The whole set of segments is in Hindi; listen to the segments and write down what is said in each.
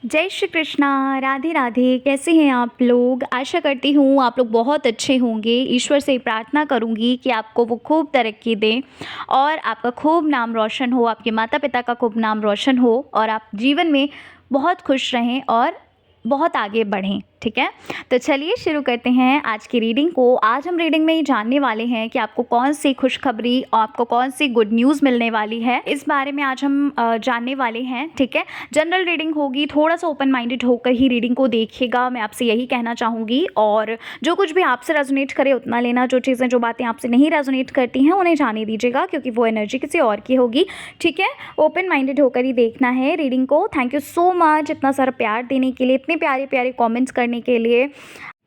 जय श्री कृष्णा, राधे राधे। कैसे हैं आप लोग? आशा करती हूँ आप लोग बहुत अच्छे होंगे। ईश्वर से प्रार्थना करूँगी कि आपको वो खूब तरक्की दें और आपका खूब नाम रोशन हो, आपके माता पिता का खूब नाम रोशन हो और आप जीवन में बहुत खुश रहें और बहुत आगे बढ़ें। ठीक है, तो चलिए शुरू करते हैं आज की रीडिंग को। आज हम रीडिंग में ये जानने वाले हैं कि आपको कौन सी खुशखबरी और आपको कौन सी गुड न्यूज़ मिलने वाली है, इस बारे में आज हम जानने वाले हैं। ठीक है, जनरल रीडिंग होगी, थोड़ा सा ओपन माइंडेड होकर ही रीडिंग को देखिएगा, मैं आपसे यही कहना चाहूँगी। और जो कुछ भी आपसे रेजोनेट करे उतना लेना, जो चीज़ें जो बातें आपसे नहीं रेजोनेट करती हैं उन्हें जाने दीजिएगा, क्योंकि वो एनर्जी किसी और की होगी। ठीक है, ओपन माइंडेड होकर ही देखना है रीडिंग को। थैंक यू सो मच इतना सारा प्यार देने के लिए, इतने प्यारे प्यारे कमेंट्स करने के लिए।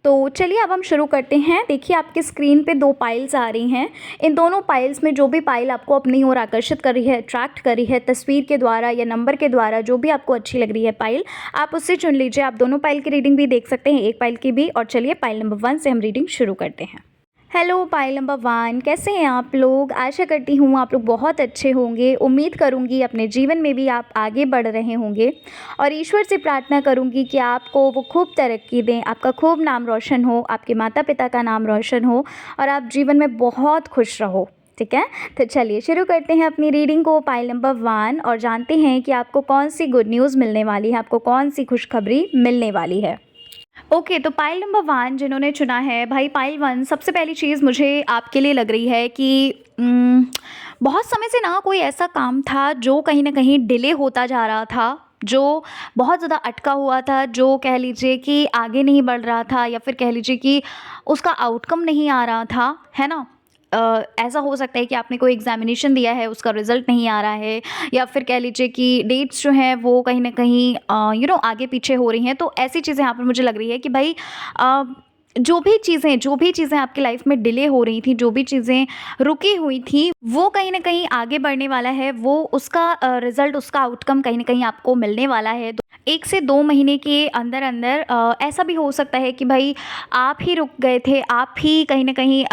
तो चलिए अब हम शुरू करते हैं। देखिए आपके स्क्रीन पे दो पाइल्स आ रही हैं। इन दोनों पाइल्स में जो भी पाइल आपको अपनी ओर आकर्षित कर रही है, अट्रैक्ट कर रही है, तस्वीर के द्वारा या नंबर के द्वारा, जो भी आपको अच्छी लग रही है पाइल, आप उससे चुन लीजिए। आप दोनों पाइल की रीडिंग भी देख सकते हैं, एक पाइल की भी। और चलिए पाइल नंबर 1 से हम रीडिंग शुरू करते हैं। हेलो पाइल नंबर 1, कैसे हैं आप लोग? आशा करती हूँ आप लोग बहुत अच्छे होंगे। उम्मीद करूँगी अपने जीवन में भी आप आगे बढ़ रहे होंगे और ईश्वर से प्रार्थना करूँगी कि आपको वो खूब तरक्की दें, आपका खूब नाम रोशन हो, आपके माता पिता का नाम रोशन हो और आप जीवन में बहुत खुश रहो। ठीक है, तो चलिए शुरू करते हैं अपनी रीडिंग को, पाइल नंबर 1, और जानते हैं कि आपको कौन सी गुड न्यूज़ मिलने वाली है, आपको कौन सी खुशखबरी मिलने वाली है। ओके, तो पाइल नंबर 1 जिन्होंने चुना है, भाई पाइल 1, सबसे पहली चीज़ मुझे आपके लिए लग रही है कि बहुत समय से ना कोई ऐसा काम था जो कहीं न कहीं डिले होता जा रहा था, जो बहुत ज़्यादा अटका हुआ था, जो कह लीजिए कि आगे नहीं बढ़ रहा था, या फिर कह लीजिए कि उसका आउटकम नहीं आ रहा था, है ना? ऐसा हो सकता है कि आपने कोई एग्ज़ामिनेशन दिया है, उसका रिज़ल्ट नहीं आ रहा है, या फिर कह लीजिए कि डेट्स जो हैं वो कहीं न कहीं आगे पीछे हो रही हैं। तो ऐसी चीज़ें यहाँ पर मुझे लग रही है कि भाई अ, जो भी चीज़ें आपकी लाइफ में डिले हो रही थी, जो भी चीज़ें रुकी हुई थी, वो कहीं न कहीं आगे बढ़ने वाला है। वो उसका रिज़ल्ट, उसका आउटकम कहीं न कहीं आपको मिलने वाला है। 1 से 2 महीने के अंदर-अंदर ऐसा भी हो सकता है कि भाई आप ही रुक गए थे, आप ही कहीं न कहीं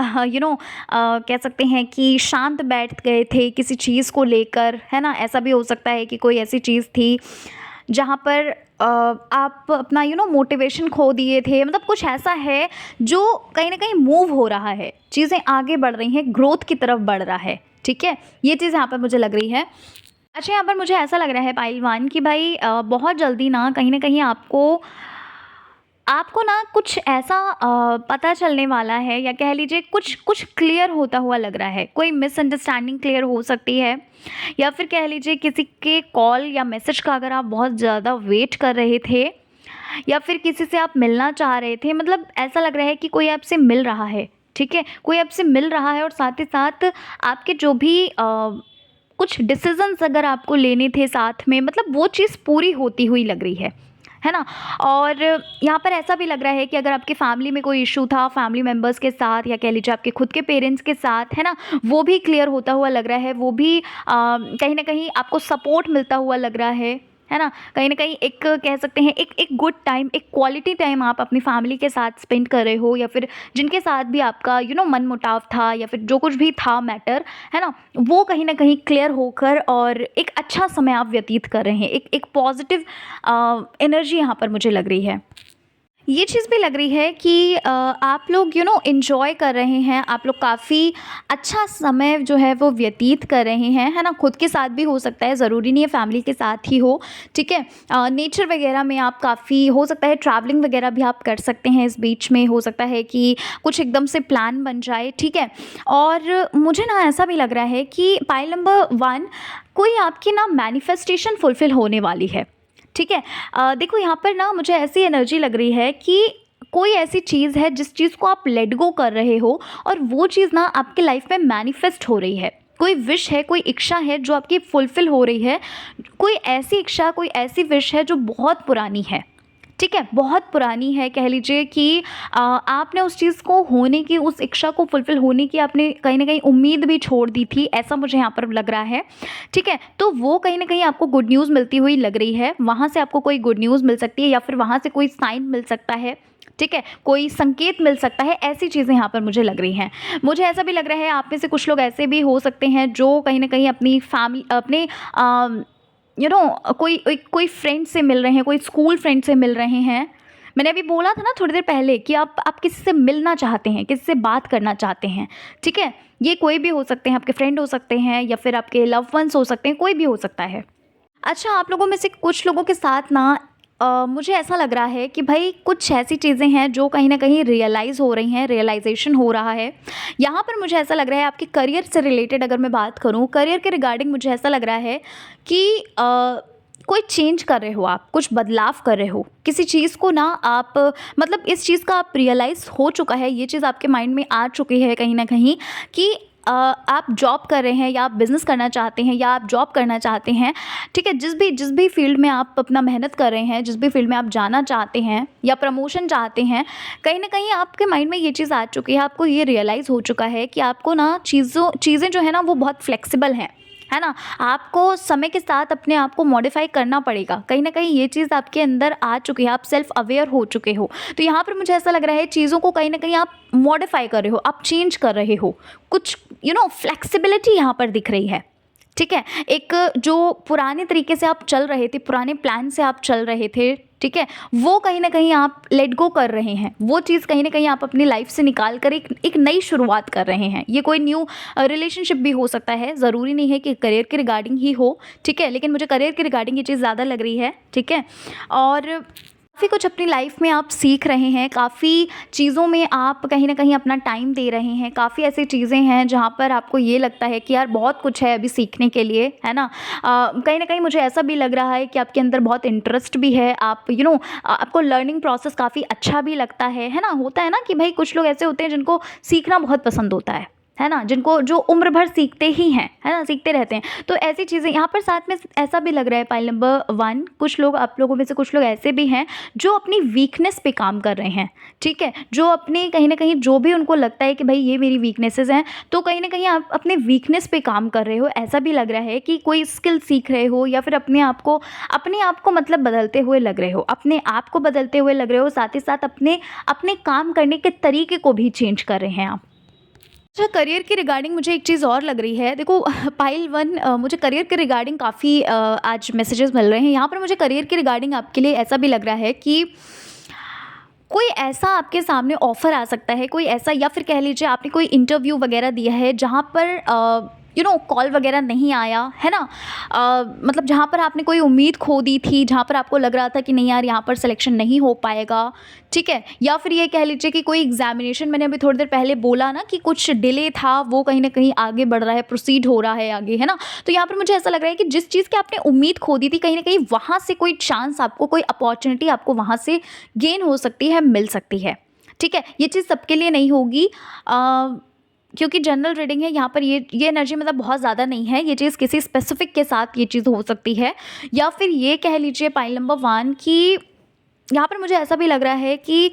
कह सकते हैं कि शांत बैठ गए थे किसी चीज़ को लेकर, है ना? ऐसा भी हो सकता है कि कोई ऐसी चीज़ थी जहाँ पर आप अपना मोटिवेशन खो दिए थे। मतलब कुछ ऐसा है जो कहीं न कहीं मूव हो रहा है, चीज़ें आगे बढ़ रही हैं, ग्रोथ की तरफ बढ़ रहा है। ठीक है? ये चीज़ यहाँ पर मुझे लग रही है। अच्छा, यहाँ पर मुझे ऐसा लग रहा है पाइल 1 कि भाई बहुत जल्दी ना कहीं न कहीं आपको आपको ना कुछ ऐसा पता चलने वाला है, या कह लीजिए कुछ कुछ क्लियर होता हुआ लग रहा है। कोई मिसअंडरस्टैंडिंग क्लियर हो सकती है, या फिर कह लीजिए किसी के कॉल या मैसेज का अगर आप बहुत ज़्यादा वेट कर रहे थे, या फिर किसी से आप मिलना चाह रहे थे, मतलब ऐसा लग रहा है कि कोई आपसे मिल रहा है। ठीक है? कोई आपसे मिल रहा है और साथ ही साथ आपके जो भी कुछ डिसीज़न्स अगर आपको लेने थे साथ में, मतलब वो चीज़ पूरी होती हुई लग रही है ना? और यहाँ पर ऐसा भी लग रहा है कि अगर आपकी फैमिली में कोई इश्यू था, फैमिली मेंबर्स के साथ, या कह लीजिए आपके खुद के पेरेंट्स के साथ, है ना? वो भी क्लियर होता हुआ लग रहा है, वो भी कहीं न कहीं आपको सपोर्ट मिलता हुआ लग रहा है ना? कहीं न कहीं एक कह सकते हैं एक एक गुड टाइम, एक क्वालिटी टाइम आप अपनी फैमिली के साथ स्पेंड कर रहे हो, या फिर जिनके साथ भी आपका मनमुटाव था, या फिर जो कुछ भी था मैटर, है ना? वो कहीं न कहीं क्लियर होकर और एक अच्छा समय आप व्यतीत कर रहे हैं। एक एक पॉज़िटिव एनर्जी यहाँ पर मुझे लग रही है। ये चीज़ भी लग रही है कि आप लोग एन्जॉय कर रहे हैं, आप लोग काफ़ी अच्छा समय जो है वो व्यतीत कर रहे हैं, है ना? खुद के साथ भी हो सकता है, ज़रूरी नहीं है फैमिली के साथ ही हो। ठीक है? नेचर वगैरह में आप काफ़ी, हो सकता है ट्रैवलिंग वगैरह भी आप कर सकते हैं इस बीच में, हो सकता है कि कुछ एकदम से प्लान बन जाए। ठीक है? और मुझे ना ऐसा भी लग रहा है कि पाइल नंबर 1, कोई आपकी ना मैनिफेस्टेशन फुलफ़िल होने वाली है। ठीक है? देखो यहाँ पर ना मुझे ऐसी एनर्जी लग रही है कि कोई ऐसी चीज़ है जिस चीज़ को आप लेट गो कर रहे हो, और वो चीज़ ना आपके लाइफ में मैनिफेस्ट हो रही है। कोई विश है, कोई इच्छा है जो आपकी फुलफ़िल हो रही है। कोई ऐसी इच्छा, कोई ऐसी विश है जो बहुत पुरानी है। ठीक है? बहुत पुरानी है, कह लीजिए कि आपने उस चीज़ को होने की, उस इच्छा को फुलफ़िल होने की आपने कहीं न कहीं उम्मीद भी छोड़ दी थी, ऐसा मुझे यहाँ पर लग रहा है। ठीक है? तो वो कहीं न कहीं आपको गुड न्यूज़ मिलती हुई लग रही है। वहाँ से आपको कोई गुड न्यूज़ मिल सकती है, या फिर वहाँ से कोई साइन मिल सकता है। ठीक है? कोई संकेत मिल सकता है, ऐसी चीज़ें यहाँ पर मुझे लग रही हैं। मुझे ऐसा भी लग रहा है आप में से कुछ लोग ऐसे भी हो सकते हैं जो कहीं न कहीं अपनी फैमिली, अपने कोई कोई फ्रेंड से मिल रहे हैं, कोई स्कूल फ्रेंड से मिल रहे हैं। मैंने अभी बोला था ना थोड़ी देर पहले कि आप किसी से मिलना चाहते हैं, किसी से बात करना चाहते हैं, ठीक है? ये कोई भी हो सकते हैं, आपके फ्रेंड हो सकते हैं या फिर आपके लव्ड वंस हो सकते हैं, कोई भी हो सकता है। अच्छा, आप लोगों में से कुछ लोगों के साथ ना मुझे ऐसा लग रहा है कि भाई कुछ ऐसी चीज़ें हैं जो कहीं न कहीं रियलाइज़ हो रही हैं, रियलाइज़ेशन हो रहा है। यहाँ पर मुझे ऐसा लग रहा है आपके करियर से रिलेटेड अगर मैं बात करूँ, करियर के रिगार्डिंग मुझे ऐसा लग रहा है कि कोई चेंज कर रहे हो आप, कुछ बदलाव कर रहे हो। किसी चीज़ को ना आप मतलब इस चीज़ का आप रियलाइज़ हो चुका है, ये चीज़ आपके माइंड में आ चुकी है कहीं न कहीं कि आप जॉब कर रहे हैं या आप बिज़नेस करना चाहते हैं या आप जॉब करना चाहते हैं, ठीक है? जिस भी फ़ील्ड में आप अपना मेहनत कर रहे हैं, जिस भी फ़ील्ड में आप जाना चाहते हैं या प्रमोशन चाहते हैं, कहीं न कहीं आपके माइंड में ये चीज़ आ चुकी है, आपको ये रियलाइज़ हो चुका है कि आपको ना चीज़ें जो है ना वो बहुत फ्लेक्सिबल हैं, है ना? आपको समय के साथ अपने आप को मॉडिफ़ाई करना पड़ेगा। कहीं न कहीं ये चीज़ आपके अंदर आ चुकी है, आप सेल्फ़ अवेयर हो चुके हो। तो यहाँ पर मुझे ऐसा लग रहा है चीज़ों को कहीं न कहीं आप मॉडिफ़ाई कर रहे हो, आप चेंज कर रहे हो। कुछ फ्लेक्सिबिलिटी यहाँ पर दिख रही है। ठीक है? एक जो पुराने तरीके से आप चल रहे थे, पुराने प्लान से आप चल रहे थे, ठीक है? वो कहीं न कहीं आप लेट गो कर रहे हैं। वो चीज़ कहीं न कहीं आप अपनी लाइफ़ से निकाल कर एक नई शुरुआत कर रहे हैं। ये कोई न्यू रिलेशनशिप भी हो सकता है, ज़रूरी नहीं है कि करियर के रिगार्डिंग ही हो, ठीक है? लेकिन मुझे करियर के रिगार्डिंग ये चीज़ ज़्यादा लग रही है, ठीक है? और काफ़ी कुछ अपनी लाइफ में आप सीख रहे हैं, काफ़ी चीज़ों में आप कहीं न कहीं अपना टाइम दे रहे हैं, काफ़ी ऐसी चीज़ें हैं जहाँ पर आपको ये लगता है कि यार बहुत कुछ है अभी सीखने के लिए, है ना? कहीं न कहीं मुझे ऐसा भी लग रहा है कि आपके अंदर बहुत इंटरेस्ट भी है, आप आपको लर्निंग प्रोसेस काफ़ी अच्छा भी लगता है ना? होता है ना कि भई कुछ लोग ऐसे होते हैं जिनको सीखना बहुत पसंद होता है ना? जिनको जो उम्र भर सीखते ही हैं, है ना? सीखते रहते हैं। तो ऐसी चीज़ें यहाँ पर साथ में ऐसा भी लग रहा है पॉइंट नंबर 1 कुछ लोग आप लोगों में से कुछ लोग ऐसे भी हैं जो अपनी वीकनेस पे काम कर रहे हैं, ठीक है? जो अपने कहीं न कहीं जो भी उनको लगता है कि भई ये मेरी वीकनेसेस हैं, तो कहीं न कहीं आप अपने वीकनेस पे काम कर रहे हो। ऐसा भी लग रहा है कि कोई स्किल सीख रहे हो या फिर अपने आप को मतलब बदलते हुए लग रहे हो। अपने आप को बदलते हुए लग रहे हो, साथ ही साथ अपने अपने काम करने के तरीके को भी चेंज कर रहे हैं आप। अच्छा, करियर के रिगार्डिंग मुझे एक चीज़ और लग रही है। देखो पाइल 1 मुझे करियर के रिगार्डिंग काफ़ी आज मैसेजेस मिल रहे हैं। यहाँ पर मुझे करियर के रिगार्डिंग आपके लिए ऐसा भी लग रहा है कि कोई ऐसा आपके सामने ऑफ़र आ सकता है, कोई ऐसा या फिर कह लीजिए आपने कोई इंटरव्यू वग़ैरह दिया है जहाँ पर कॉल वग़ैरह नहीं आया, है ना? मतलब जहाँ पर आपने कोई उम्मीद खो दी थी, जहाँ पर आपको लग रहा था कि नहीं यार यहाँ पर सिलेक्शन नहीं हो पाएगा, ठीक है? या फिर ये कह लीजिए कि कोई एग्ज़ामिनेशन मैंने अभी थोड़ी देर पहले बोला ना कि कुछ डिले था, वो कहीं न कहीं आगे बढ़ रहा है, प्रोसीड हो रहा है आगे, है ना? तो यहाँ पर मुझे ऐसा लग रहा है कि जिस चीज़ की आपने उम्मीद खो दी थी, कहीं न कहीं वहाँ से कोई चांस आपको, कोई अपॉर्च्युनिटी आपको वहाँ से गेन हो सकती है, मिल सकती है, ठीक है? ये चीज़ सबके लिए नहीं होगी क्योंकि जनरल रीडिंग है यहाँ पर ये एनर्जी मतलब बहुत ज़्यादा नहीं है, ये चीज़ किसी स्पेसिफिक के साथ ये चीज़ हो सकती है या फिर ये कह लीजिए पाइल नंबर 1 कि यहाँ पर मुझे ऐसा भी लग रहा है कि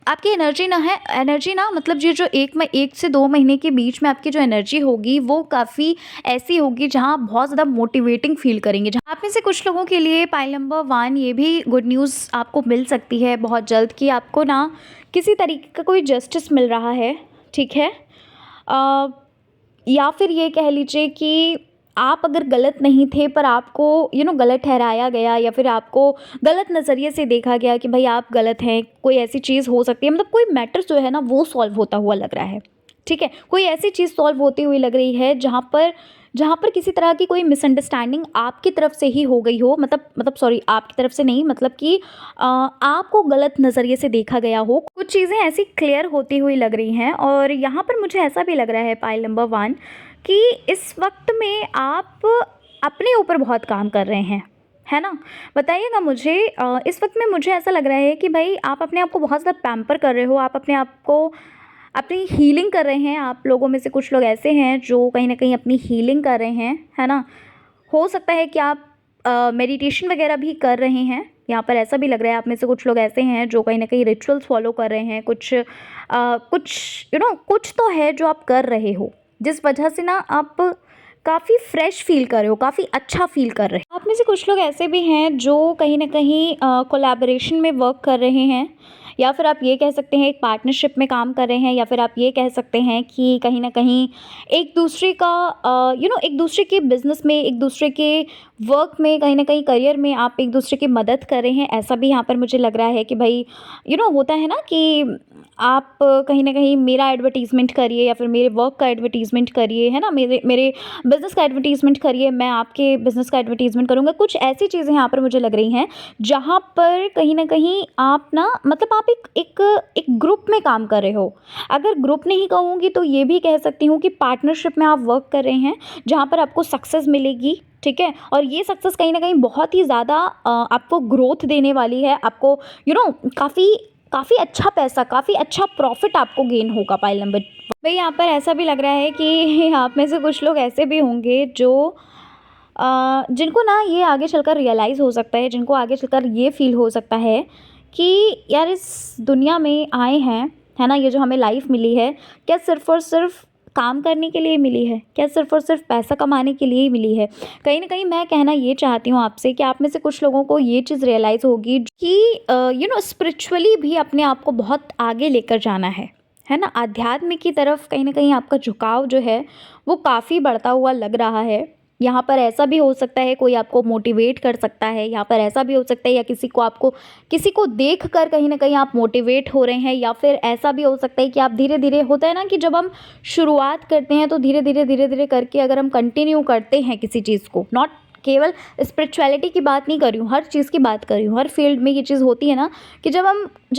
आपकी एनर्जी ना मतलब ये जो 1 से 2 महीने के बीच में आपकी जो एनर्जी होगी वो काफ़ी ऐसी होगी जहाँ आप बहुत ज़्यादा मोटिवेटिंग फील करेंगे। जहाँ आप में से कुछ लोगों के लिए पाइल नंबर 1 ये भी गुड न्यूज़ आपको मिल सकती है बहुत जल्द कि आपको ना किसी तरीके का कोई जस्टिस मिल रहा है, ठीक है? या फिर ये कह लीजिए कि आप अगर गलत नहीं थे पर आपको गलत ठहराया गया या फिर आपको गलत नज़रिए से देखा गया कि भाई आप गलत हैं, कोई ऐसी चीज़ हो सकती है, मतलब कोई मैटर जो है ना वो सॉल्व होता हुआ लग रहा है, ठीक है? कोई ऐसी चीज़ सॉल्व होती हुई लग रही है जहाँ पर किसी तरह की कोई मिसअंडरस्टैंडिंग आपकी तरफ से ही हो गई हो, मतलब सॉरी आपकी तरफ से नहीं, मतलब कि आपको गलत नज़रिए से देखा गया हो। कुछ चीज़ें ऐसी क्लियर होती हुई लग रही हैं और यहाँ पर मुझे ऐसा भी लग रहा है पाइल नंबर 1 कि इस वक्त में आप अपने ऊपर बहुत काम कर रहे हैं, है ना? बताइएगा मुझे इस वक्त में मुझे ऐसा लग रहा है कि भाई आप अपने आप को बहुत ज़्यादा पैम्पर कर रहे हो, आप अपने आप को अपनी हीलिंग कर रहे हैं। आप लोगों में से कुछ लोग ऐसे हैं जो कहीं न कहीं अपनी हीलिंग कर रहे हैं, है ना? हो सकता है कि आप मेडिटेशन वगैरह भी कर रहे हैं। यहाँ पर ऐसा भी लग रहा है आप में से कुछ लोग ऐसे हैं जो कहीं न कहीं रिचुअल्स फॉलो कर रहे हैं। कुछ तो है जो आप कर रहे हो, जिस वजह से ना आप काफ़ी फ्रेश फ़ील कर रहे हो, काफ़ी अच्छा फ़ील कर रहे हो। आप में से कुछ लोग ऐसे भी हैं जो कहीं न कहीं कोलैबोरेशन में वर्क कर रहे हैं या फिर आप ये कह सकते हैं एक पार्टनरशिप में काम कर रहे हैं, या फिर आप ये कह सकते हैं कि कहीं न कहीं एक दूसरे का एक दूसरे के बिज़नेस में, एक दूसरे के वर्क में, कहीं न कहीं करियर में आप एक दूसरे की मदद कर रहे हैं। ऐसा भी यहाँ पर मुझे लग रहा है कि भई होता है ना कि आप कहीं न कहीं मेरा एडवर्टाइज़मेंट करिए या फिर मेरे वर्क का एडवर्टाइज़मेंट करिए, है ना? मेरे मेरे बिज़नेस का एडवर्टाइज़मेंट करिए, मैं आपके बिज़नेस का एडवर्टाइज़मेंट करूँगा। कुछ ऐसी चीज़ें यहाँ पर मुझे लग रही हैं, जहाँ पर कहीं न कहीं आप ना मतलब आप एक एक एक ग्रुप में काम कर रहे हो। अगर ग्रुप नहीं कहूँगी तो ये भी कह सकती हूँ कि पार्टनरशिप में आप वर्क कर रहे हैं, जहाँ पर आपको सक्सेस मिलेगी, ठीक है? और ये सक्सेस कहीं न कहीं बहुत ही ज़्यादा आपको ग्रोथ देने वाली है। आपको काफ़ी काफ़ी अच्छा पैसा, काफ़ी अच्छा प्रॉफ़िट आपको गेन होगा पाइल नंबर। भई यहाँ पर ऐसा भी लग रहा है कि आप में से कुछ लोग ऐसे भी होंगे जो जिनको ना ये आगे चलकर रियलाइज़ हो सकता है, जिनको आगे चलकर ये फ़ील हो सकता है कि यार इस दुनिया में आए हैं, है ना? ये जो हमें लाइफ़ मिली है, क्या सिर्फ़ और सिर्फ़ काम करने के लिए मिली है? क्या सिर्फ़ और सिर्फ़ पैसा कमाने के लिए ही मिली है? कहीं न कहीं मैं कहना ये चाहती हूँ आपसे कि आप में से कुछ लोगों को ये चीज़ रियलाइज़ होगी कि स्पिरिचुअली भी अपने आप को बहुत आगे लेकर जाना है ना? आध्यात्म की तरफ कहीं न कहीं आपका झुकाव जो है, वो काफ़ी बढ़ता हुआ लग रहा है। यहाँ पर ऐसा भी हो सकता है कोई आपको मोटिवेट कर सकता है, यहाँ पर ऐसा भी हो सकता है या किसी को देख कर कहीं न कहीं आप मोटिवेट हो रहे हैं, या फिर ऐसा भी हो सकता है कि आप धीरे-धीरे होता है ना कि जब हम शुरुआत करते हैं तो धीरे-धीरे करके अगर हम कंटिन्यू करते हैं किसी चीज़ को, नॉट केवल स्पिरिचुअलिटी की बात नहीं कर रही हूँ, हर चीज़ की बात कर रही हूँ। हर फील्ड में ये चीज़ होती है ना कि जब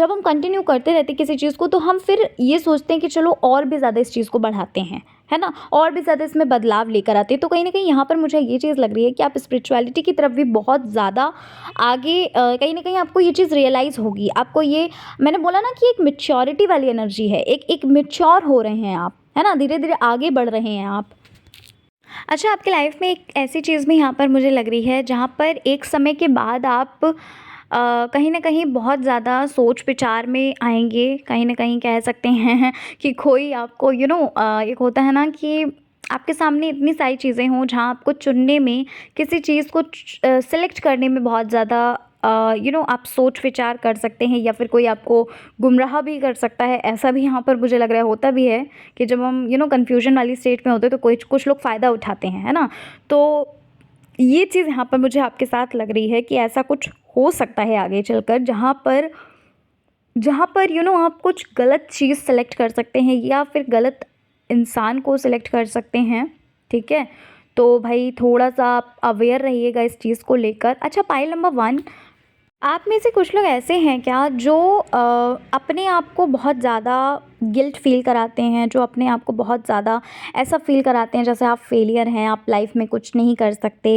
हम कंटिन्यू करते रहते हैं किसी चीज़ को, तो हम फिर ये सोचते हैं कि चलो और भी ज़्यादा इस चीज़ को बढ़ाते हैं, है ना? और भी ज़्यादा इसमें बदलाव लेकर आते हैं। तो कहीं न कहीं यहाँ पर मुझे ये चीज़ लग रही है कि आप स्पिरिचुअलिटी की तरफ भी बहुत ज़्यादा आगे कहीं न कहीं आपको ये चीज़ रियलाइज़ होगी। आपको ये मैंने बोला ना कि एक मैच्योरिटी वाली एनर्जी है, एक मैच्योर हो रहे हैं आप, है ना? धीरे-धीरे आगे बढ़ रहे हैं आप। अच्छा, आपकी लाइफ में एक ऐसी चीज़ भी यहाँ पर मुझे लग रही है, जहाँ पर एक समय के बाद आप कहीं न कहीं बहुत ज़्यादा सोच-विचार में आएँगे। कहीं न कहीं कह सकते हैं कि कोई आपको एक होता है ना कि आपके सामने इतनी सारी चीज़ें हों, जहाँ आपको चुनने में, किसी चीज़ को सेलेक्ट करने में बहुत ज़्यादा आप सोच-विचार कर सकते हैं, या फिर कोई आपको गुमराह भी कर सकता है। ऐसा भी यहाँ पर मुझे लग रहा है होता भी है कि जब हम कन्फ्यूजन वाली स्टेट में होते हैं तो कोई कुछ लोग फ़ायदा उठाते हैं, है ना? तो ये चीज़ यहाँ पर मुझे आपके साथ लग रही है कि ऐसा कुछ हो सकता है आगे चलकर, जहाँ पर आप कुछ गलत चीज़ सेलेक्ट कर सकते हैं, या फिर गलत इंसान को सेलेक्ट कर सकते हैं, ठीक है? तो भाई थोड़ा-सा आप अवेयर रहिएगा इस चीज़ को लेकर। अच्छा, पाइल नंबर 1, आप में से कुछ लोग ऐसे हैं क्या जो अपने आप को बहुत ज़्यादा गिल्ट फ़ील कराते हैं, जो अपने आप को बहुत ज़्यादा ऐसा फ़ील कराते हैं जैसे आप फेलियर हैं, आप लाइफ़ में कुछ नहीं कर सकते।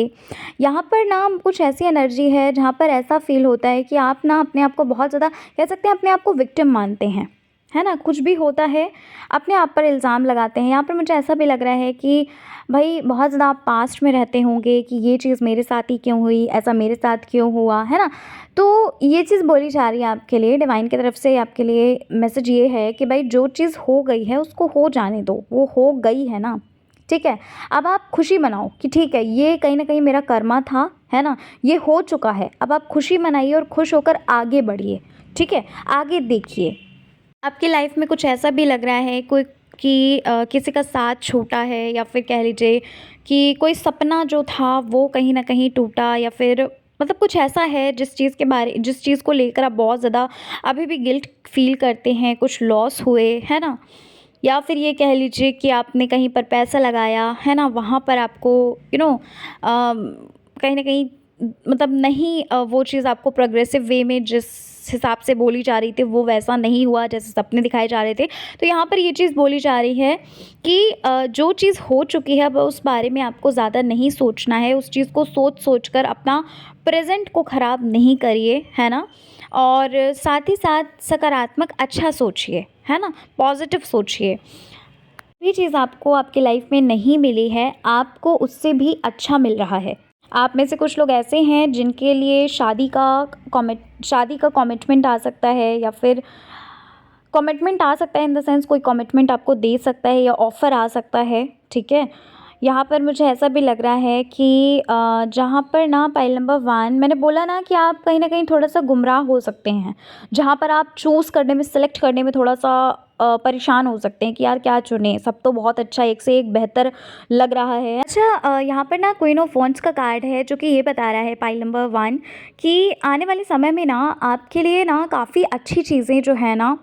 यहाँ पर ना कुछ ऐसी एनर्जी है जहाँ पर ऐसा फ़ील होता है कि आप ना अपने आप को बहुत ज़्यादा कह सकते हैं अपने आप को विक्टिम मानते हैं, है ना? कुछ भी होता है, अपने आप पर इल्ज़ाम लगाते हैं। यहाँ पर मुझे ऐसा भी लग रहा है कि भई बहुत ज़्यादा आप पास्ट में रहते होंगे कि ये चीज़ मेरे साथ ही क्यों हुई, ऐसा मेरे साथ क्यों हुआ, है ना? तो ये चीज़ बोली जा रही है आपके लिए, डिवाइन की तरफ से आपके लिए मैसेज ये है कि भाई जो चीज़ हो गई है उसको हो जाने दो, वो हो गई है ना, ठीक है? अब आप खुशी मनाओ कि ठीक है, ये कहीं न कहीं मेरा कर्मा था, है ना? ये हो चुका है। अब आप खुशी मनाइए और खुश होकर आगे बढ़िए, ठीक है? आगे देखिए। आपकी लाइफ में कुछ ऐसा भी लग रहा है कोई कि किसी का साथ छूटा है, या फिर कह लीजिए कि कोई सपना जो था वो कहीं न कहीं टूटा, या फिर मतलब कुछ ऐसा है जिस चीज़ को लेकर आप बहुत ज़्यादा अभी भी गिल्ट फ़ील करते हैं, कुछ लॉस हुए, है ना? या फिर ये कह लीजिए कि आपने कहीं पर पैसा लगाया, है ना? वहाँ पर आपको कहीं न कहीं मतलब नहीं वो चीज़ आपको प्रोग्रेसिव वे में जिस हिसाब से बोली जा रही थी वो वैसा नहीं हुआ जैसे सपने दिखाए जा रहे थे। तो यहाँ पर ये चीज़ बोली जा रही है कि जो चीज़ हो चुकी है अब उस बारे में आपको ज़्यादा नहीं सोचना है। उस चीज़ को सोच कर अपना प्रेज़ेंट को ख़राब नहीं करिए, है ना? और साथ ही साथ सकारात्मक अच्छा सोचिए, है ना? पॉज़िटिव सोचिए। ये चीज़ आपको आपकी लाइफ में नहीं मिली है, आपको उससे भी अच्छा मिल रहा है। आप में से कुछ लोग ऐसे हैं जिनके लिए शादी का कमिटमेंट आ सकता है, या फिर कमिटमेंट आ सकता है इन द सेंस कोई कमिटमेंट आपको दे सकता है या ऑफ़र आ सकता है, ठीक है? यहाँ पर मुझे ऐसा भी लग रहा है कि जहाँ पर ना पाइल नंबर 1 मैंने बोला ना कि आप कहीं न कहीं थोड़ा-सा गुमराह हो सकते हैं। जहाँ पर आप चूज़ करने में, सेलेक्ट करने में थोड़ा-सा परेशान हो सकते हैं कि यार क्या चुनें? सब तो बहुत अच्छा एक से एक बेहतर लग रहा है। अच्छा, यहाँ पर ना क्वीन ऑफ वॉन्ड्स का कार्ड है जो कि ये बता रहा है पाइल नंबर 1 कि आने वाले समय में ना आपके लिए ना काफ़ी अच्छी चीज़ें जो है ना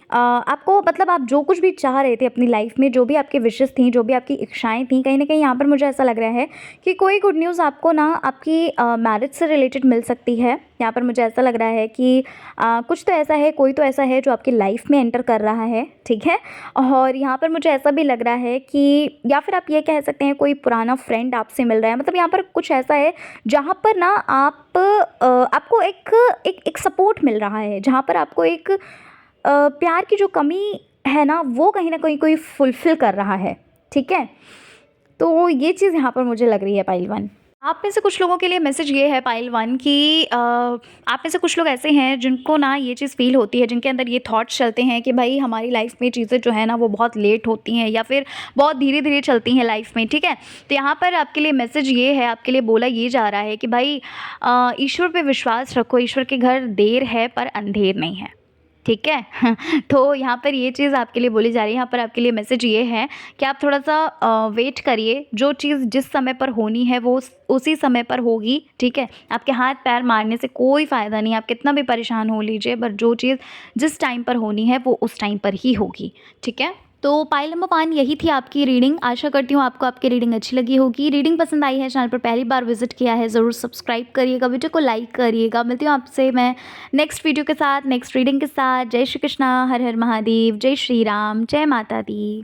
आपको मतलब आप जो कुछ भी चाह रहे थे अपनी लाइफ में, जो भी आपकी विशेज़ थी, जो भी आपकी इच्छाएँ थी, कहीं न कहीं यहाँ पर मुझे ऐसा लग रहा है कि कोई गुड न्यूज़ आपको ना आपकी मैरिज से रिलेटेड मिल सकती है। यहाँ पर मुझे ऐसा लग रहा है कि कुछ तो ऐसा है, कोई तो ऐसा है जो आपकी लाइफ में एंटर कर रहा है, ठीक है? और यहाँ पर मुझे ऐसा भी लग रहा है कि या फिर आप ये कह सकते हैं कोई पुराना फ्रेंड आपसे मिल रहा है। मतलब यहाँ पर कुछ ऐसा है जहाँ पर ना आपको एक एक एक सपोर्ट मिल रहा है, जहाँ पर आपको एक प्यार की जो कमी है ना वो कहीं न कहीं कोई फुलफ़िल कर रहा है, ठीक है? तो ये चीज़ यहाँ पर मुझे लग रही है पाइल 1। आप में से कुछ लोगों के लिए मैसेज ये है पाइल 1 कि आप में से कुछ लोग ऐसे हैं जिनको ना ये चीज़ फ़ील होती है, जिनके अंदर ये थॉट्स चलते हैं कि भाई हमारी लाइफ़ में चीज़ें जो है ना वो बहुत लेट होती हैं या फिर बहुत धीरे-धीरे चलती हैं लाइफ़ में, ठीक है? तो यहाँ पर आपके लिए मैसेज ये है, आपके लिए बोला ये जा रहा है कि भाई ईश्वर पे विश्वास रखो, ईश्वर के घर देर है पर अंधेर नहीं है। ठीक है? तो यहाँ पर ये चीज़ आपके लिए बोली जा रही है, यहाँ पर आपके लिए मैसेज ये है कि आप थोड़ा-सा वेट करिए, जो चीज़ जिस समय पर होनी है वो उसी समय पर होगी, ठीक है? आपके हाथ-पैर मारने से कोई फ़ायदा नहीं है, आप कितना भी परेशान हो लीजिए, बट जो चीज़ जिस टाइम पर होनी है वो उस टाइम पर ही होगी, ठीक है? तो पाइल नंबर 1 यही थी आपकी रीडिंग। आशा करती हूँ आपको आपकी रीडिंग अच्छी लगी होगी। रीडिंग पसंद आई है, चैनल पर पहली बार विजिट किया है, ज़रूर सब्सक्राइब करिएगा, वीडियो को लाइक करिएगा। मिलती हूँ आपसे मैं नेक्स्ट वीडियो के साथ, नेक्स्ट रीडिंग के साथ। जय श्री कृष्णा, हर हर महादेव, जय श्री राम, जय माता दी।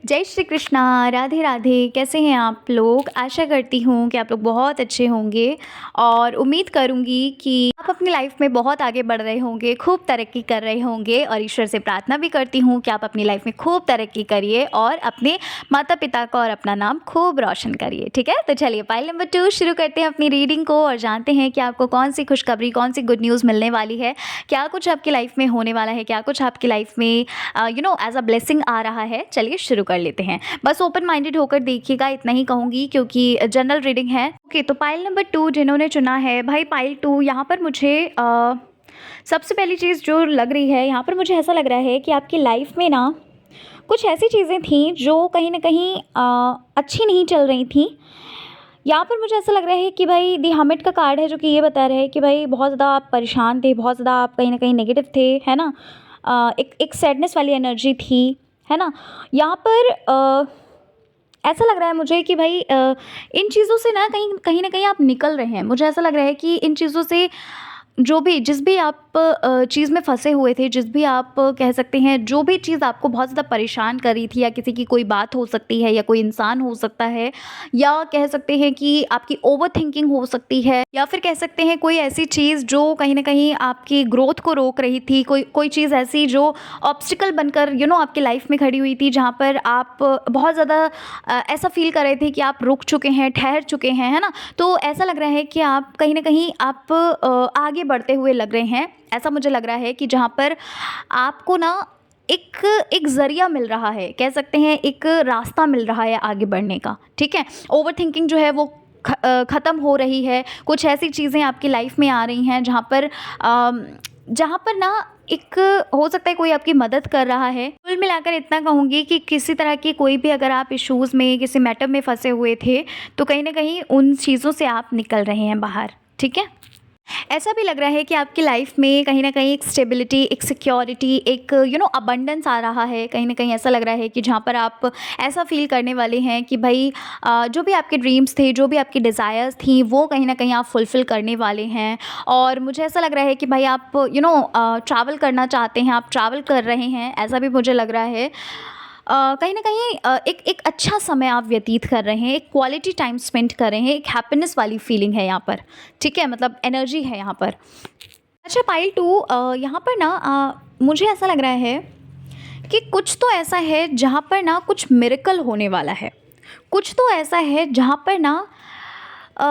जय श्री कृष्णा, राधे राधे। कैसे हैं आप लोग? आशा करती हूँ कि आप लोग बहुत अच्छे होंगे और उम्मीद करूँगी कि आप अपनी लाइफ में बहुत आगे बढ़ रहे होंगे, खूब तरक्की कर रहे होंगे और ईश्वर से प्रार्थना भी करती हूँ कि आप अपनी लाइफ में खूब तरक्की करिए और अपने माता-पिता का और अपना नाम खूब रोशन करिए, ठीक है? तो चलिए पाइल नंबर 2 शुरू करते हैं अपनी रीडिंग को और जानते हैं कि आपको कौन-सी खुशखबरी, कौन-सी गुड न्यूज़ मिलने वाली है, क्या कुछ आपकी लाइफ में होने वाला है, क्या कुछ आपकी लाइफ में एज़ अ ब्लेसिंग आ रहा है। चलिए शुरू कर लेते हैं। बस ओपन माइंडेड होकर देखिएगा, इतना ही कहूँगी क्योंकि जनरल रीडिंग है। ओके, तो पाइल नंबर 2 जिन्होंने चुना है, भाई पाइल 2 यहाँ पर मुझे सबसे पहली चीज़ जो लग रही है, यहाँ पर मुझे ऐसा लग रहा है कि आपकी लाइफ में ना कुछ ऐसी चीज़ें थीं जो कहीं न कहीं अच्छी नहीं चल रही थीं। यहाँ पर मुझे ऐसा लग रहा है कि भाई दी हर्मिट का कार्ड है जो कि ये बता रहा है कि भाई बहुत ज़्यादा आप परेशान थे, बहुत ज़्यादा आप कहीं न कहीं नेगेटिव थे, है ना? एक एक सैडनेस वाली एनर्जी थी, है ना? यहाँ पर ऐसा लग रहा है मुझे कि भाई इन चीज़ों से ना कहीं कहीं न कहीं आप निकल रहे हैं। मुझे ऐसा लग रहा है कि इन चीज़ों से जो भी जिस भी आप चीज़ में फँसे हुए थे, जिस भी आप कह सकते हैं, जो भी चीज़ आपको बहुत ज़्यादा परेशान कर रही थी या किसी की कोई बात हो सकती है या कोई इंसान हो सकता है या कह सकते हैं कि आपकी ओवरथिंकिंग हो सकती है या फिर कह सकते हैं कोई ऐसी चीज़ जो कहीं न कहीं आपकी ग्रोथ को रोक रही थी, कोई कोई चीज़ ऐसी जो ऑब्स्टिकल बनकर आपकी लाइफ़ में खड़ी हुई थी, जहाँ पर आप बहुत ज़्यादा ऐसा फ़ील कर रहे थे कि आप रुक चुके हैं, ठहर चुके हैं, है ना? तो ऐसा लग रहा है कि आप कहीं न कहीं आप आगे बढ़ते हुए लग रहे हैं। ऐसा मुझे लग रहा है कि जहाँ पर आपको ना एक एक ज़रिया मिल रहा है, कह सकते हैं एक रास्ता मिल रहा है आगे बढ़ने का, ठीक है? ओवरथिंकिंग जो है वो ख़त्म हो रही है। कुछ ऐसी चीज़ें आपकी लाइफ में आ रही हैं जहाँ पर ना एक हो सकता है कोई आपकी मदद कर रहा है। कुल मिलाकर इतना कहूँगी कि किसी तरह की कोई भी अगर आप इश्यूज़ में, किसी मैटर में फँसे हुए थे, तो कहीं न कहीं उन चीज़ों से आप निकल रहे हैं बाहर, ठीक है? ऐसा भी लग रहा है कि आपकी लाइफ में कहीं न कहीं एक स्टेबिलिटी, एक सिक्योरिटी, एक अबंडेंस आ रहा है। कहीं न कहीं ऐसा लग रहा है कि जहाँ पर आप ऐसा फ़ील करने वाले हैं कि भई जो भी आपके ड्रीम्स थे, जो भी आपकी डिज़ायर्स थी, वो कहीं न कहीं आप फुलफ़िल करने वाले हैं। और मुझे ऐसा लग रहा है कि भाई आप ट्रैवल करना चाहते हैं, आप ट्रैवल कर रहे हैं, ऐसा भी मुझे लग रहा है। कहीं न कहीं एक एक अच्छा समय आप व्यतीत कर रहे हैं, एक क्वालिटी टाइम स्पेंड कर रहे हैं, एक हैप्पीनेस वाली फीलिंग है यहाँ पर, ठीक है? मतलब एनर्जी है यहाँ पर। अच्छा पाइल 2 यहाँ पर ना मुझे ऐसा लग रहा है कि कुछ तो ऐसा है जहाँ पर ना कुछ मिरेकल होने वाला है। कुछ तो ऐसा है जहाँ पर ना अ,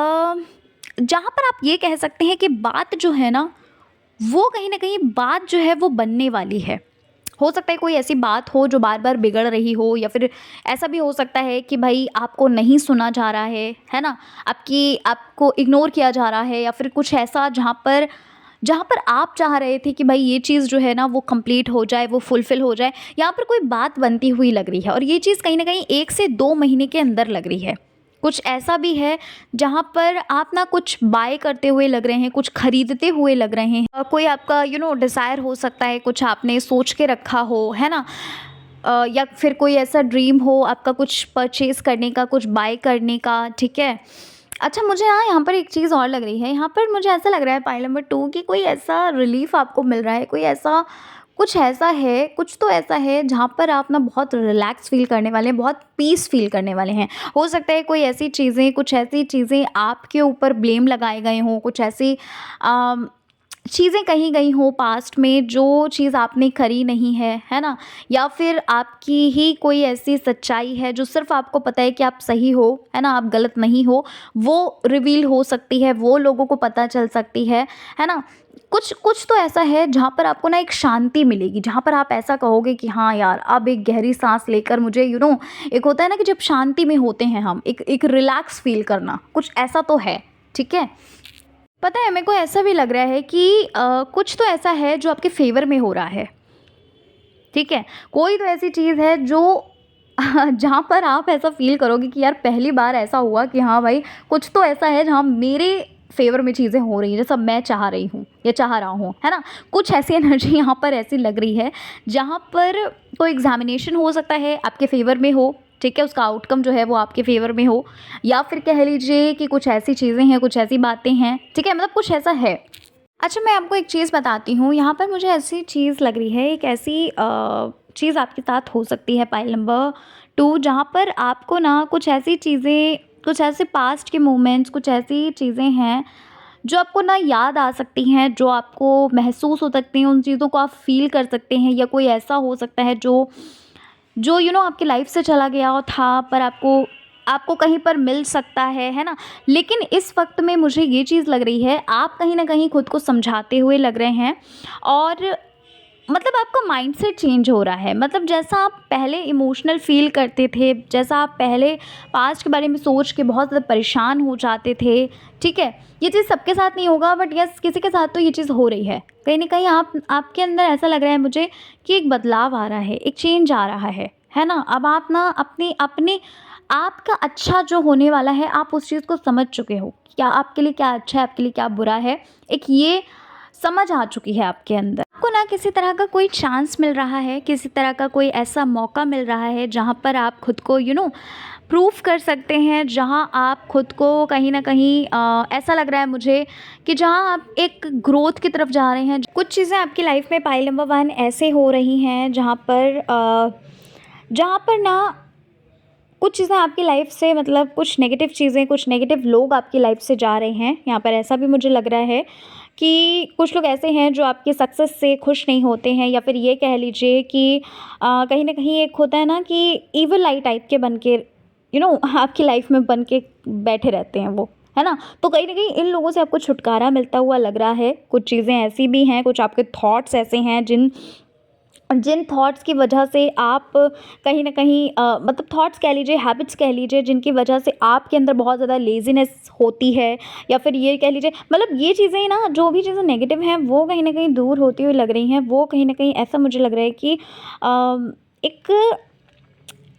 जहाँ पर आप ये कह सकते हैं कि बात जो है ना, वो कहीं न कहीं बात जो है वो बनने वाली है। हो सकता है कोई ऐसी बात हो जो बार-बार बिगड़ रही हो, या फिर ऐसा भी हो सकता है कि भाई आपको नहीं सुना जा रहा है ना? आपको इग्नोर किया जा रहा है, या फिर कुछ ऐसा जहाँ पर आप चाह रहे थे कि भाई ये चीज़ जो है ना वो कंप्लीट हो जाए, वो फुलफ़िल हो जाए, यहाँ पर कोई बात बनती हुई लग रही है, और ये चीज़ कहीं न कहीं 1 से 2 महीने के अंदर लग रही है। कुछ ऐसा भी है जहाँ पर आप ना कुछ बाय करते हुए लग रहे हैं, कुछ खरीदते हुए लग रहे हैं। कोई आपका डिज़ायर हो सकता है, कुछ आपने सोच के रखा हो, है ना? या फिर कोई ऐसा ड्रीम हो आपका कुछ परचेज़ करने का, कुछ बाय करने का, ठीक है? अच्छा, मुझे यहाँ पर एक चीज़ और लग रही है, यहाँ पर मुझे ऐसा लग रहा है पाइल नंबर 2 कि कोई ऐसा रिलीफ़ आपको मिल रहा है, कोई ऐसा कुछ ऐसा है, कुछ तो ऐसा है जहाँ पर आप ना बहुत रिलैक्स फ़ील करने वाले हैं, बहुत पीस फ़ील करने वाले हैं। हो सकता है कोई ऐसी चीज़ें, कुछ ऐसी चीज़ें आपके ऊपर ब्लेम लगाए गए हों, कुछ ऐसी अ, चीज़ें कही गई हों पास्ट में जो चीज़ आपने करी नहीं है ना? या फिर आपकी ही कोई ऐसी सच्चाई है जो सिर्फ़ आपको पता है कि आप सही हो, है ना? आप गलत नहीं हो, वो रिवील हो सकती है, वो लोगों को पता चल सकती है ना? कुछ कुछ तो ऐसा है जहाँ पर आपको ना एक शांति मिलेगी, जहाँ पर आप ऐसा कहोगे कि हाँ यार, अब एक गहरी साँस लेकर मुझे एक होता है ना कि जब शांति में होते हैं हम, एक रिलैक्स फ़ील करना, कुछ ऐसा तो है, ठीक है? पता है, मेरे को ऐसा भी लग रहा है कि कुछ तो ऐसा है जो आपके फ़ेवर में हो रहा है, ठीक है? कोई तो ऐसी चीज़ है जो जहाँ पर आप ऐसा फ़ील करोगे कि यार पहली बार ऐसा हुआ कि हाँ भाई, कुछ तो ऐसा है जहाँ मेरे फ़ेवर में चीज़ें हो रही हैं, जैसा मैं चाह रही हूँ या चाह रहा हूँ, है ना? कुछ ऐसी एनर्जी यहाँ पर ऐसी लग रही है जहाँ पर कोई एग्ज़ामिनेशन हो सकता है आपके फ़ेवर में हो, ठीक है? उसका आउटकम जो है वो आपके फ़ेवर में हो, या फिर कह लीजिए कि कुछ ऐसी चीज़ें हैं, कुछ ऐसी बातें हैं, ठीक है? मतलब कुछ ऐसा है। अच्छा, मैं आपको एक चीज़ बताती हूँ, यहाँ पर मुझे ऐसी चीज़ लग रही है, एक ऐसी चीज़ आपके साथ हो सकती है पाइल नंबर 2, जहाँ पर आपको ना कुछ ऐसी चीज़ें, कुछ ऐसे पास्ट के मोमेंट्स, कुछ ऐसी चीज़ें हैं जो आपको ना याद आ सकती हैं, जो आपको महसूस हो सकती हैं, उन चीज़ों को आप फ़ील कर सकते हैं, या कोई ऐसा हो सकता है जो जो आपकी लाइफ से चला गया हो था, पर आपको आपको कहीं पर मिल सकता है ना? लेकिन इस वक़्त में मुझे ये चीज़ लग रही है, आप कहीं न कहीं खुद को समझाते हुए लग रहे हैं, और मतलब आपका माइंडसेट चेंज हो रहा है। मतलब जैसा आप पहले इमोशनल फ़ील करते थे, जैसा आप पहले पास्ट के बारे में सोच के बहुत ज़्यादा परेशान हो जाते थे, ठीक है? ये चीज़ सबके साथ नहीं होगा, बट यस, किसी के साथ तो ये चीज़ हो रही है। कहीं न कहीं आपके अंदर ऐसा लग रहा है मुझे कि एक बदलाव आ रहा है, एक चेंज आ रहा है ना? अब आप ना अपने अपने आपका अच्छा जो होने वाला है, आप उस चीज़ को समझ चुके हो। क्या आपके लिए क्या अच्छा है, आपके लिए क्या बुरा है, एक ये समझ आ चुकी है आपके अंदर। आपको ना किसी तरह का कोई चांस मिल रहा है, किसी तरह का कोई ऐसा मौका मिल रहा है जहाँ पर आप खुद को प्रूफ़ कर सकते हैं, जहाँ आप खुद को कहीं न कहीं ऐसा लग रहा है मुझे कि जहाँ आप एक ग्रोथ की तरफ जा रहे हैं। कुछ चीज़ें आपकी लाइफ़ में पाइल नंबर 1 ऐसे हो रही हैं जहाँ पर ना कुछ चीज़ें आपकी लाइफ से, मतलब कुछ नेगेटिव चीज़ें, कुछ नेगेटिव लोग आपकी लाइफ से जा रहे हैं। यहाँ पर ऐसा भी मुझे लग रहा है कि कुछ लोग ऐसे हैं जो आपके सक्सेस से खुश नहीं होते हैं, या फिर ये कह लीजिए कि कहीं न कहीं एक होता है ना कि इविल आई टाइप के बन के आपकी लाइफ में बन के बैठे रहते हैं वो, है ना? तो कहीं न कहीं इन लोगों से आपको छुटकारा मिलता हुआ लग रहा है। कुछ चीज़ें ऐसी भी हैं, कुछ आपके थॉट्स ऐसे हैं जिन जिन थॉट्स की वजह से आप कहीं न कहीं मतलब थॉट्स कह लीजिए, हैबिट्स कह लीजिए, जिनकी वजह से आपके अंदर बहुत ज़्यादा लेज़ीनेस होती है, या फिर ये कह लीजिए, मतलब ये चीज़ें ना, जो भी चीज़ें नेगेटिव हैं वो कहीं न कहीं दूर होती हुई लग रही हैं। वो कहीं न कहीं ऐसा मुझे लग रहा है कि एक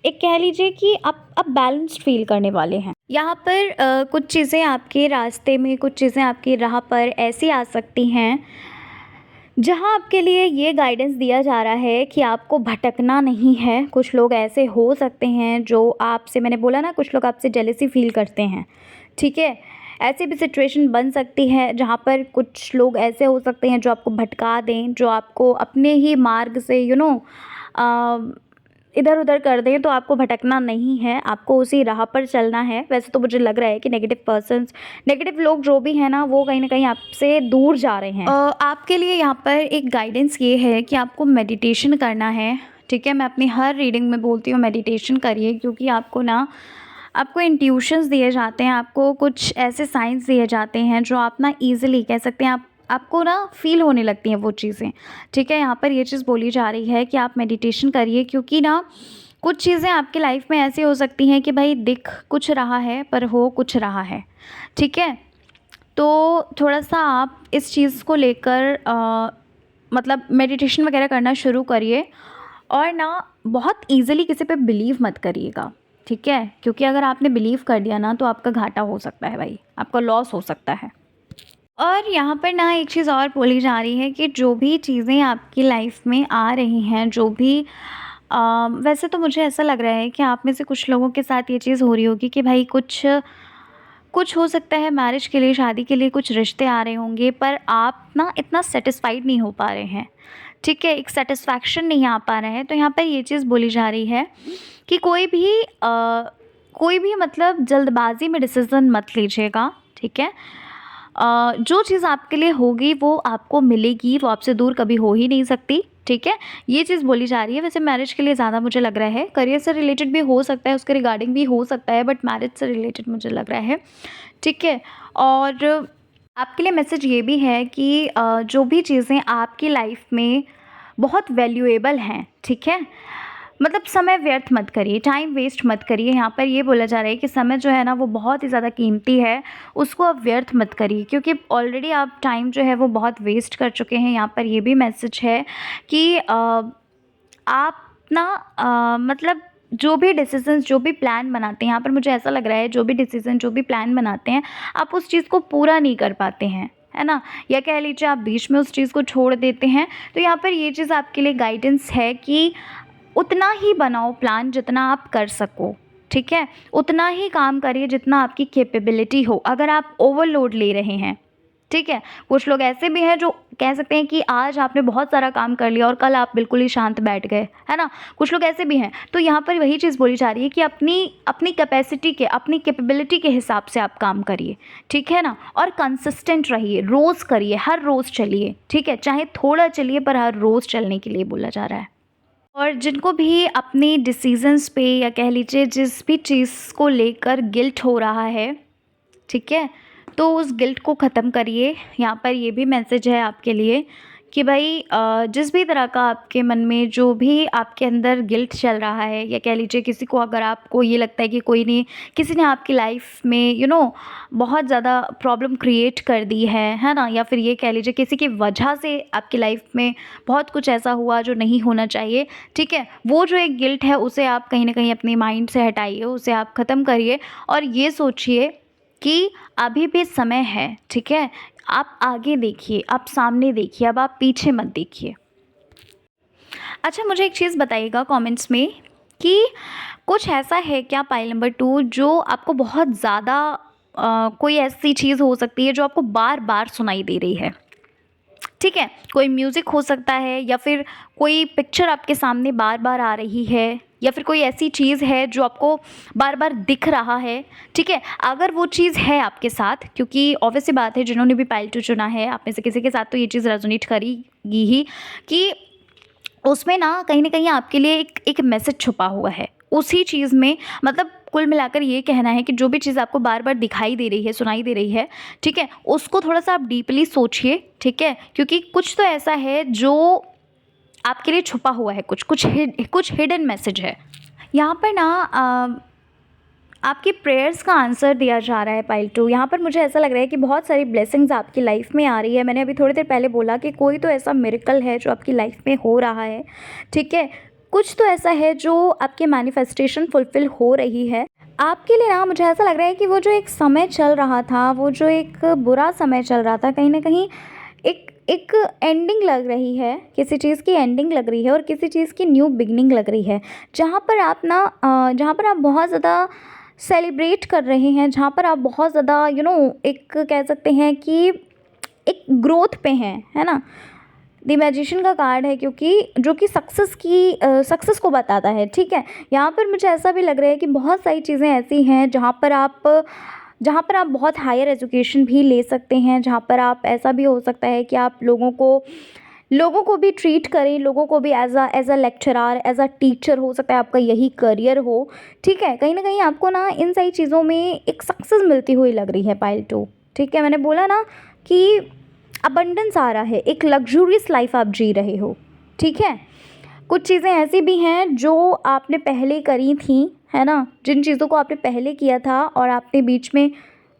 एक कह लीजिए कि आप बैलेंस्ड फ़ील करने वाले हैं। यहाँ पर कुछ चीज़ें आपके रास्ते में, कुछ चीज़ें आपकी राह पर ऐसी आ सकती हैं जहाँ आपके लिए ये गाइडेंस दिया जा रहा है कि आपको भटकना नहीं है। कुछ लोग ऐसे हो सकते हैं जो आपसे, मैंने बोला ना, कुछ लोग आपसे जेलसी फ़ील करते हैं, ठीक है? ऐसी भी सिचुएशन बन सकती है जहाँ पर कुछ लोग ऐसे हो सकते हैं जो आपको भटका दें, जो आपको अपने ही मार्ग से अ, इधर-उधर कर दें। तो आपको भटकना नहीं है, आपको उसी राह पर चलना है। वैसे तो मुझे लग रहा है कि नेगेटिव लोग जो भी हैं ना, वो कहीं न कहीं आपसे दूर जा रहे हैं। आपके लिए यहाँ पर एक गाइडेंस ये है कि आपको मेडिटेशन करना है, ठीक है? मैं अपनी हर रीडिंग में बोलती हूँ मेडिटेशन करिए, क्योंकि आपको इंट्यूशंस दिए जाते हैं, आपको कुछ ऐसे साइंस दिए जाते हैं जो आप ना ईज़िली कह सकते हैं, आप आपको ना फ़ील होने लगती हैं वो चीज़ें, ठीक है। यहाँ पर ये चीज़ बोली जा रही है कि आप मेडिटेशन करिए, क्योंकि ना कुछ चीज़ें आपकी लाइफ में ऐसी हो सकती हैं कि भाई दिख कुछ रहा है पर हो कुछ रहा है, ठीक है। तो थोड़ा-सा आप इस चीज़ को लेकर मतलब मेडिटेशन वगैरह करना शुरू करिए, और ना बहुत ईज़िली किसी पे बिलीव मत करिएगा, ठीक है। क्योंकि अगर आपने बिलीव कर दिया ना तो आपका घाटा हो सकता है भाई, आपका लॉस हो सकता है। और यहाँ पर ना एक चीज़ और बोली जा रही है कि जो भी चीज़ें आपकी लाइफ में आ रही हैं, जो भी वैसे तो मुझे ऐसा लग रहा है कि आप में से कुछ लोगों के साथ ये चीज़ हो रही होगी कि भाई कुछ कुछ हो सकता है मैरिज के लिए, शादी के लिए कुछ रिश्ते आ रहे होंगे, पर आप ना इतना सेटिस्फाइड नहीं हो पा रहे हैं, ठीक है। एक सेटिस्फैक्शन नहीं आ पा रहा है। तो यहाँ पर ये चीज़ बोली जा रही है कि कोई भी मतलब जल्दबाज़ी में डिसीज़न मत लीजिएगा, ठीक है। जो चीज़ आपके लिए होगी वो आपको मिलेगी, वो आपसे दूर कभी हो ही नहीं सकती, ठीक है। ये चीज़ बोली जा रही है। वैसे मैरिज के लिए ज़्यादा मुझे लग रहा है, करियर से रिलेटेड भी हो सकता है, उसके रिगार्डिंग भी हो सकता है, बट मैरिज से रिलेटेड मुझे लग रहा है, ठीक है। और आपके लिए मैसेज ये भी है कि जो भी चीज़ें आपकी लाइफ में बहुत वैल्यूएबल हैं, ठीक है। मतलब समय व्यर्थ मत करिए, टाइम वेस्ट मत करिए। यहाँ पर ये बोला जा रहा है कि समय जो है ना वो बहुत ही ज़्यादा कीमती है, उसको आप व्यर्थ मत करिए, क्योंकि ऑलरेडी आप टाइम जो है वो बहुत वेस्ट कर चुके हैं। यहाँ पर ये भी मैसेज है कि आप ना मतलब जो भी डिसीज़न्स, जो भी प्लान बनाते हैं, यहाँ पर मुझे ऐसा लग रहा है जो भी डिसीज़न, जो भी प्लान बनाते हैं, आप उस चीज़ को पूरा नहीं कर पाते हैं, है ना? या कह लीजिए आप बीच में उस चीज़ को छोड़ देते हैं। तो यहाँ पर ये चीज़ आपके लिए गाइडेंस है कि उतना ही बनाओ प्लान जितना आप कर सको, ठीक है? उतना ही काम करिए जितना आपकी कैपेबिलिटी हो। अगर आप ओवरलोड ले रहे हैं, ठीक है? कुछ लोग ऐसे भी हैं जो कह सकते हैं कि आज आपने बहुत सारा काम कर लिया और कल आप बिल्कुल ही शांत बैठ गए, है ना? कुछ लोग ऐसे भी हैं। तो यहाँ पर वही चीज़ बोली जा रही है कि अपनी अपनी कैपेसिटी के, अपनी कैपेबिलिटी के हिसाब से आप काम करिए, ठीक है ना? और कंसिस्टेंट रहिए, रोज़ करिए, हर रोज़ चलिए, ठीक है? चाहे थोड़ा चलिए पर हर रोज़ चलने के लिए बोला जा रहा है। और जिनको भी अपने डिसीज़न्स पे या कह लीजिए जिस भी चीज़ को लेकर गिल्ट हो रहा है, ठीक है? तो उस गिल्ट को ख़त्म करिए। यहाँ पर ये भी मैसेज है आपके लिए कि भाई जिस भी तरह का आपके मन में जो भी आपके अंदर गिल्ट चल रहा है, या कह लीजिए किसी को अगर आपको ये लगता है कि कोई ने किसी ने आपकी लाइफ में बहुत ज़्यादा प्रॉब्लम क्रिएट कर दी है ना? या फिर ये कह लीजिए किसी की वजह से आपकी लाइफ में बहुत कुछ ऐसा हुआ जो नहीं होना चाहिए, ठीक है? वो जो एक गिल्ट है उसे आप कहीं न कहीं अपने माइंड से हटाइए, उसे आप ख़त्म करिए और ये सोचिए कि अभी भी समय है, ठीक है? आप आगे देखिए, आप सामने देखिए, अब आप पीछे मत देखिए। अच्छा, मुझे एक चीज़ बताइएगा कमेंट्स में कि कुछ ऐसा है क्या पाइल नंबर 2 जो आपको बहुत ज़्यादा कोई ऐसी चीज़ हो सकती है जो आपको बार-बार सुनाई दे रही है? ठीक है, कोई म्यूज़िक हो सकता है, या फिर कोई पिक्चर आपके सामने बार-बार आ रही है, या फिर कोई ऐसी चीज़ है जो आपको बार-बार दिख रहा है, ठीक है? अगर वो चीज़ है आपके साथ, क्योंकि ऑब्वियस सी बात है जिन्होंने भी पाइल 2 चुना है, आप में से किसी के साथ तो ये चीज़ रेज़ोनेट करेगी ही कि उसमें ना कहीं न कहीं आपके लिए एक एक मैसेज छुपा हुआ है। उसी चीज़ में मतलब कुल मिलाकर ये कहना है कि जो भी चीज़ आपको बार-बार दिखाई दे रही है, सुनाई दे रही है, ठीक है? उसको थोड़ा-सा आप डीपली सोचिए, ठीक है? क्योंकि कुछ तो ऐसा है जो आपके लिए छुपा हुआ है, कुछ हिडन मैसेज है। यहाँ पर ना आपकी प्रेयर्स का आंसर दिया जा रहा है पाइल 2। यहाँ पर मुझे ऐसा लग रहा है कि बहुत सारी ब्लेसिंग्स आपकी लाइफ में आ रही है। मैंने अभी थोड़ी देर पहले बोला कि कोई तो ऐसा मिरेकल है जो आपकी लाइफ में हो रहा है, ठीक है? कुछ तो ऐसा है जो आपके मैनिफेस्टेशन फुलफ़िल हो रही है। आपके लिए ना मुझे ऐसा लग रहा है कि वो जो एक समय चल रहा था, वो जो एक बुरा समय चल रहा था, कहीं न कहीं एक एक एंडिंग लग रही है, किसी चीज़ की एंडिंग लग रही है और किसी चीज़ की न्यू बिगिनिंग लग रही है। जहाँ पर आप बहुत ज़्यादा सेलिब्रेट कर रहे हैं, जहाँ पर आप बहुत ज़्यादा एक कह सकते हैं कि एक ग्रोथ पे हैं, है ना? द मैजिशियन का कार्ड है, क्योंकि जो कि सक्सेस को बताता है, ठीक है? यहाँ पर मुझे ऐसा भी लग रहा है कि बहुत सारी चीज़ें ऐसी हैं जहाँ पर आप बहुत हायर एजुकेशन भी ले सकते हैं, जहाँ पर आप ऐसा भी हो सकता है कि आप लोगों को भी ट्रीट करें, लोगों को भी as a lecturer, as a teacher, हो सकता है आपका यही करियर हो, ठीक है? कहीं न कहीं आपको ना इन सारी चीज़ों में एक सक्सेस मिलती हुई लग रही है पाइल 2, ठीक है? मैंने बोला ना कि अबंडेंस आ रहा है, एक लग्जूरियस लाइफ आप जी रहे हो, ठीक है। कुछ चीज़ें ऐसी भी हैं जो आपने पहले करी थी, है ना, जिन चीज़ों को आपने पहले किया था और आपने बीच में,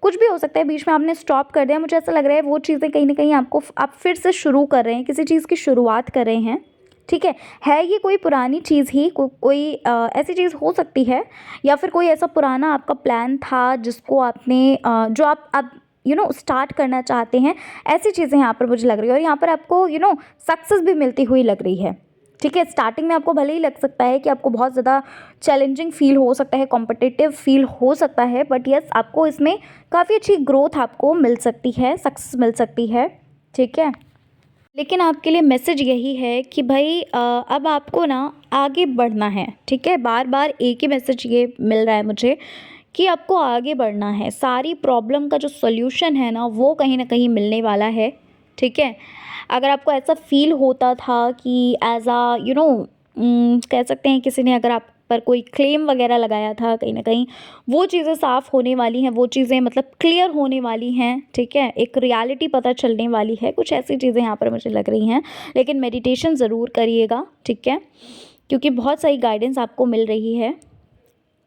कुछ भी हो सकता है, बीच में आपने स्टॉप कर दिया, मुझे ऐसा लग रहा है वो चीज़ें कहीं ना कहीं आपको, आप फिर से शुरू कर रहे हैं, किसी चीज़ की शुरुआत कर रहे हैं, ठीक है ये कोई पुरानी चीज़ ही, कोई ऐसी चीज़ हो सकती है, या फिर कोई ऐसा पुराना आपका प्लान था जिसको आपने जो आप स्टार्ट करना चाहते हैं, ऐसी चीज़ें यहाँ पर मुझे लग रही है। और यहाँ पर आपको सक्सेस भी मिलती हुई लग रही है, ठीक है। स्टार्टिंग में आपको भले ही लग सकता है कि आपको बहुत ज़्यादा चैलेंजिंग फील हो सकता है, कॉम्पिटिटिव फील हो सकता है, बट यस आपको इसमें काफ़ी अच्छी ग्रोथ आपको मिल सकती है, सक्सेस मिल सकती है, ठीक है। लेकिन आपके लिए मैसेज यही है कि भाई अब आपको ना आगे बढ़ना है, ठीक है। बार बार एक ही मैसेज ये मिल रहा है मुझे कि आपको आगे बढ़ना है, सारी प्रॉब्लम का जो सॉल्यूशन है ना वो कहीं ना कहीं मिलने वाला है, ठीक है। अगर आपको ऐसा फील होता था कि एज आ कह सकते हैं, किसी ने अगर आप पर कोई क्लेम वगैरह लगाया था, कहीं ना कहीं वो चीज़ें साफ़ होने वाली हैं, वो चीज़ें मतलब क्लियर होने वाली हैं, ठीक है। एक रियलिटी पता चलने वाली है, कुछ ऐसी चीज़ें यहाँ पर मुझे लग रही हैं। लेकिन मेडिटेशन ज़रूर करिएगा, ठीक है, क्योंकि बहुत सही गाइडेंस आपको मिल रही है।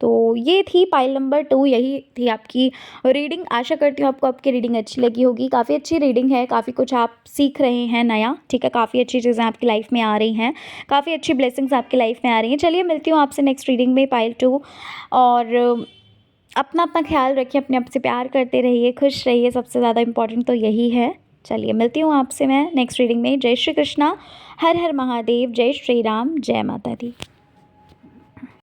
तो ये थी पाइल नंबर 2, यही थी आपकी रीडिंग। आशा करती हूँ आपको आपकी रीडिंग अच्छी लगी होगी। काफ़ी अच्छी रीडिंग है, काफ़ी कुछ आप सीख रहे हैं नया, ठीक है। काफ़ी अच्छी चीज़ें आपकी लाइफ में आ रही हैं, काफ़ी अच्छी ब्लेसिंग्स आपकी लाइफ में आ रही हैं। चलिए मिलती हूँ आपसे नेक्स्ट रीडिंग में, पाइल 2। और अपना अपना ख्याल रखिए, अपने आप से प्यार करते रहिए, खुश रहिए, सबसे ज़्यादा इंपॉर्टेंट तो यही है। चलिए मिलती हूँ आपसे मैं नेक्स्ट रीडिंग में। जय श्री कृष्णा, हर हर महादेव, जय श्री राम, जय माता दी।